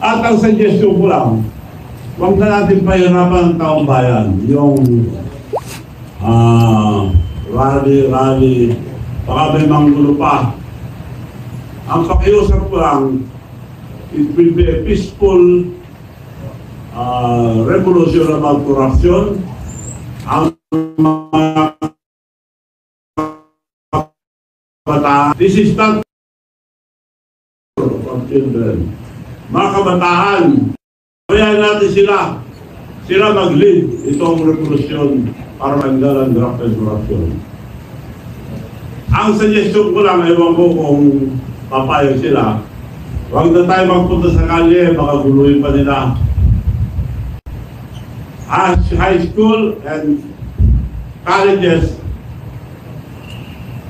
At ang suggestion ko lang, huwag na natin pahirapan ang taong bayan. Yung rally, baka may manggulo pa. Ang pakiusap ko lang, it will be a peaceful revolution about corruption. Ang mga kabataan, this is not for children. Mga kabataan, kaya natin sila mag-lead itong revolusyon para magdala ng graft and corruption. Ang suggestion ko lang, ewan ko kung papayag sila, huwag na tayo magpunta sa kalye, baka guluhin pa nila. As high school and colleges,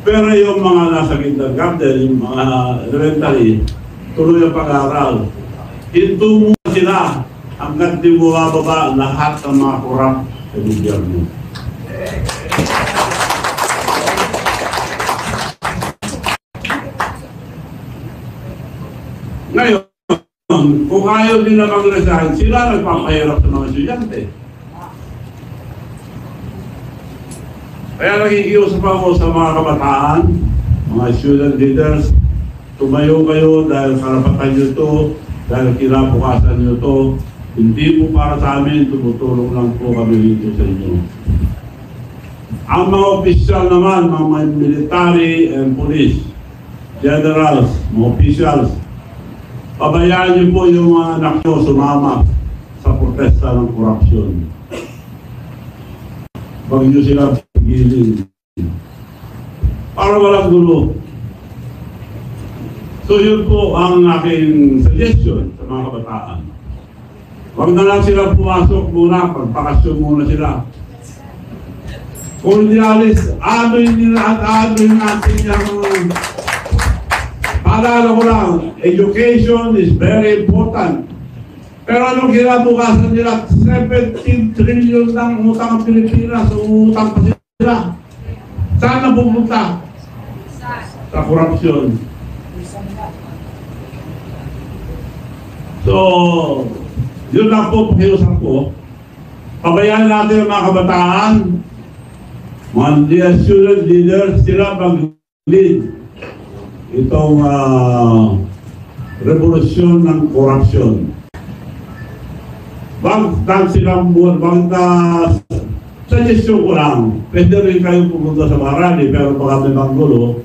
pero yung mga nasa kindergarten, yung mga elementary, tuloy ang pag-aaral. Hinto mo sila hanggang di bumababa lahat ng mga korap sa gobyerno. Ngayon, kung ayaw nila mag-resign, sila nagpapahirap sa mga estudyante. Kaya nakikiusap ako sa mga kabataan, mga student leaders, tumayo kayo dahil karapatan nyo ito, dahil kinabukasan nyo ito. Hindi po para sa amin, tumutulong lang po kami dito sa inyo. Ang mga opisyal naman, mga military and police, generals, mga officials, pabayaan niyo po yung mga anak nyo sumama sa protesta ng korupsyon. Huwag niyo sila pigilin para walang gulo. So yun po ang aking suggestion sa mga kabataan. Huwag na lang sila pumasok muna, pagpakasyon muna sila. Kung hindi alis, ano'y nila at ano'y natin yung... Paalala ko lang, education is very important. Pero anong kinabukasan nila? 17 trillion ng utang ang Pilipinas, utang pa sila. Saan na pupunta? Sa korupsyon. So, yun lang po pakiusap ko. Pabayaan natin ang mga kabataan, mga student leaders, sila mag-lead itong revolusyon ng korupsyon. Wag silang buwan, wag na suggestion ko lang, pwede rin kayo pumunta sa mga rally, pero baka may manggulo,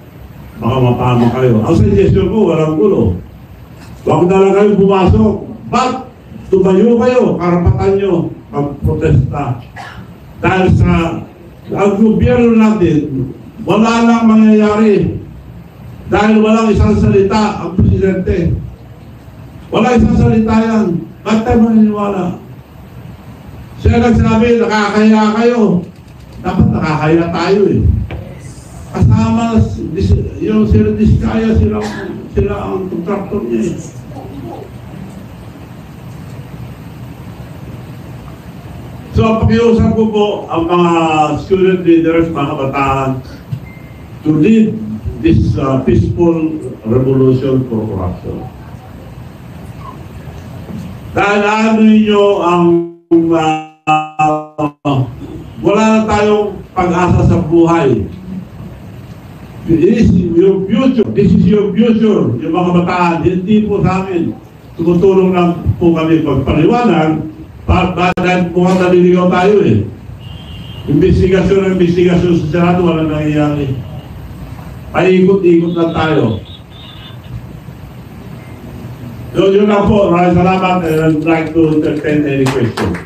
baka mapama kayo. Ang suggestion ko, walang gulo. Wag na lang kayo pumasok. But, tumayo kayo, karapatan nyo, mag-protesta. Dahil sa ang gobyerno natin, wala lang mangyayari. Dahil walang isang salita ang presidente. Wala isang salita yan. Ba't tayo maniniwala? Siya nagsabi, nakakaya kayo. Dapat nakakaya tayo eh. Kasama yung sila Diskaya, sila ang contractor niya eh. So, pakiusap ko po ang mga student leaders, mga kabataan, to lead this peaceful revolution for corruption. Dahil ano nyo ang wala na tayong pag-asa sa buhay. This is your future. This is your future. Yung mga kabataan, hindi po sa amin. Tumutulong lang po kami pagpaliwanag dahil mukhang naliligaw tayo eh. Investigasyon sa Senado, walang nangyayari. Paikot-ikot lang tayo. So yun lang po. Maraming salamat and I'd like to entertain any questions.